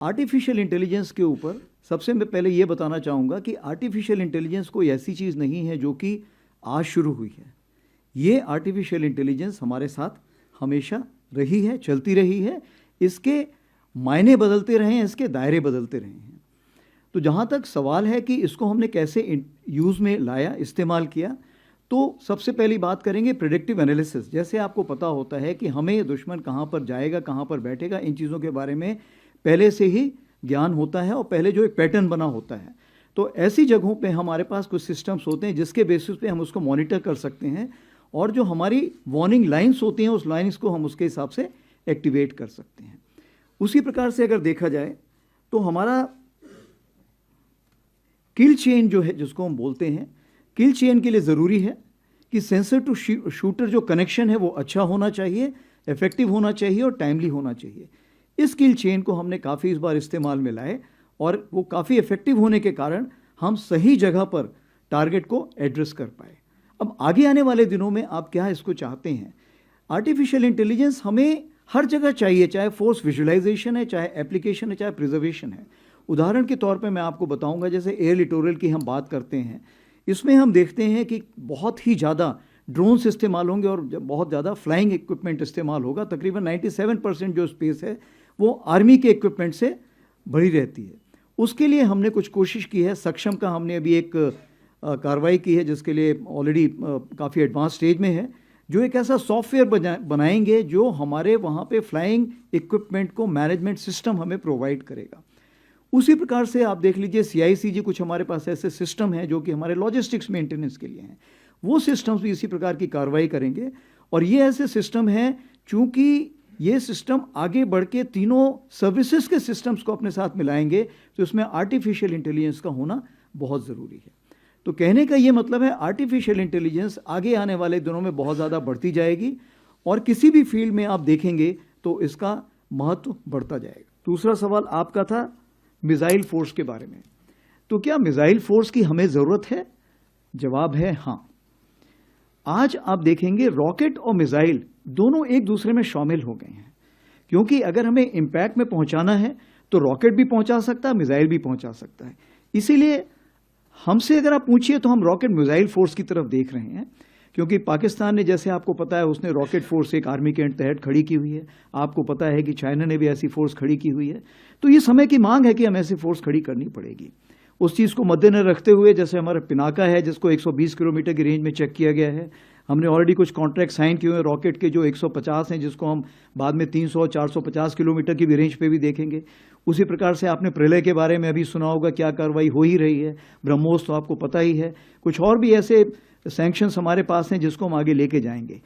Artificial intelligence के ऊपर सबसे मैं पहले ये बताना चाहूँगा कि आर्टिफिशियल इंटेलिजेंस कोई ऐसी चीज़ नहीं है जो कि आज शुरू हुई है। ये आर्टिफिशियल इंटेलिजेंस हमारे साथ हमेशा रही है, चलती रही है। इसके मायने बदलते रहे हैं, इसके दायरे बदलते रहे हैं। तो जहाँ तक सवाल है कि इसको हमने कैसे यूज़ में लाया, इस्तेमाल किया, तो सबसे पहली बात करेंगे प्रेडिक्टिव एनालिसिस। जैसे आपको पता होता है कि हमें दुश्मन कहाँ पर जाएगा, कहाँ पर बैठेगा, इन चीज़ों के बारे में पहले से ही ज्ञान होता है और पहले जो एक पैटर्न बना होता है। तो ऐसी जगहों पे हमारे पास कुछ सिस्टम्स होते हैं जिसके बेसिस पे हम उसको मॉनिटर कर सकते हैं और जो हमारी वार्निंग लाइंस होती हैं उस लाइंस को हम उसके हिसाब से एक्टिवेट कर सकते हैं। उसी प्रकार से अगर देखा जाए तो हमारा किल चेन जो है, जिसको हम बोलते हैं, किल चेन के लिए ज़रूरी है कि सेंसर टू शूटर जो कनेक्शन है वो अच्छा होना चाहिए, इफेक्टिव होना चाहिए और टाइमली होना चाहिए। इस किल चेन को हमने काफ़ी इस बार इस्तेमाल में लाए और वो काफ़ी इफेक्टिव होने के कारण हम सही जगह पर टारगेट को एड्रेस कर पाए। अब आगे आने वाले दिनों में आप क्या इसको चाहते हैं? आर्टिफिशियल इंटेलिजेंस हमें हर जगह चाहिए, चाहे फोर्स विजुअलाइजेशन है, चाहे एप्लीकेशन है, चाहे प्रिजर्वेशन है। उदाहरण के तौर पे मैं आपको बताऊंगा, जैसे एयर लिटोरल की हम बात करते हैं, इसमें हम देखते हैं कि बहुत ही ज़्यादा ड्रोन्स इस्तेमाल होंगे और बहुत ज़्यादा फ्लाइंग इक्विपमेंट इस्तेमाल होगा। तकरीबन 97% जो स्पेस है वो आर्मी के इक्विपमेंट से भरी रहती है। उसके लिए हमने कुछ कोशिश की है। सक्षम का हमने अभी एक कार्रवाई की है जिसके लिए ऑलरेडी काफ़ी एडवांस स्टेज में है, जो एक ऐसा सॉफ्टवेयर बनाएंगे जो हमारे वहाँ पे फ्लाइंग इक्विपमेंट को मैनेजमेंट सिस्टम हमें प्रोवाइड करेगा। उसी प्रकार से आप देख लीजिए CICG, कुछ हमारे पास ऐसे सिस्टम हैं जो कि हमारे लॉजिस्टिक्स मेंटेनेंस के लिए हैं। वो सिस्टम्स भी इसी प्रकार की कार्रवाई करेंगे और ये ऐसे सिस्टम हैं, चूँकि ये सिस्टम आगे बढ़ के तीनों सर्विसेज के सिस्टम्स को अपने साथ मिलाएंगे, तो इसमें आर्टिफिशियल इंटेलिजेंस का होना बहुत ज़रूरी है। तो कहने का ये मतलब है आर्टिफिशियल इंटेलिजेंस आगे आने वाले दिनों में बहुत ज़्यादा बढ़ती जाएगी और किसी भी फील्ड में आप देखेंगे तो इसका महत्व बढ़ता जाएगा। दूसरा सवाल आपका था मिसाइल फोर्स के बारे में। तो क्या मिसाइल फोर्स की हमें ज़रूरत है? जवाब है हाँ। आज आप देखेंगे रॉकेट और मिसाइल दोनों एक दूसरे में शामिल हो गए हैं, क्योंकि अगर हमें इम्पैक्ट में पहुंचाना है तो रॉकेट भी पहुंचा सकता है, मिसाइल भी पहुंचा सकता है। इसीलिए हमसे अगर आप पूछिए तो हम रॉकेट मिसाइल फोर्स की तरफ देख रहे हैं, क्योंकि पाकिस्तान ने, जैसे आपको पता है, उसने रॉकेट फोर्स एक आर्मी के तहत खड़ी की हुई है। आपको पता है कि चाइना ने भी ऐसी फोर्स खड़ी की हुई है। तो ये समय की मांग है कि हमें ऐसी फोर्स खड़ी करनी पड़ेगी। उस चीज़ को मद्देनजर रखते हुए, जैसे हमारा पिनाका है जिसको 120 किलोमीटर की रेंज में चेक किया गया है, हमने ऑलरेडी कुछ कॉन्ट्रैक्ट साइन किए हुए रॉकेट के जो 150 हैं, जिसको हम बाद में 300-450 किलोमीटर की भी रेंज पे भी देखेंगे। उसी प्रकार से आपने प्रलय के बारे में अभी सुना होगा, क्या कार्रवाई हो ही रही है। ब्रह्मोस तो आपको पता ही है। कुछ और भी ऐसे सैंक्शंस हमारे पास हैं जिसको हम आगे लेके जाएंगे।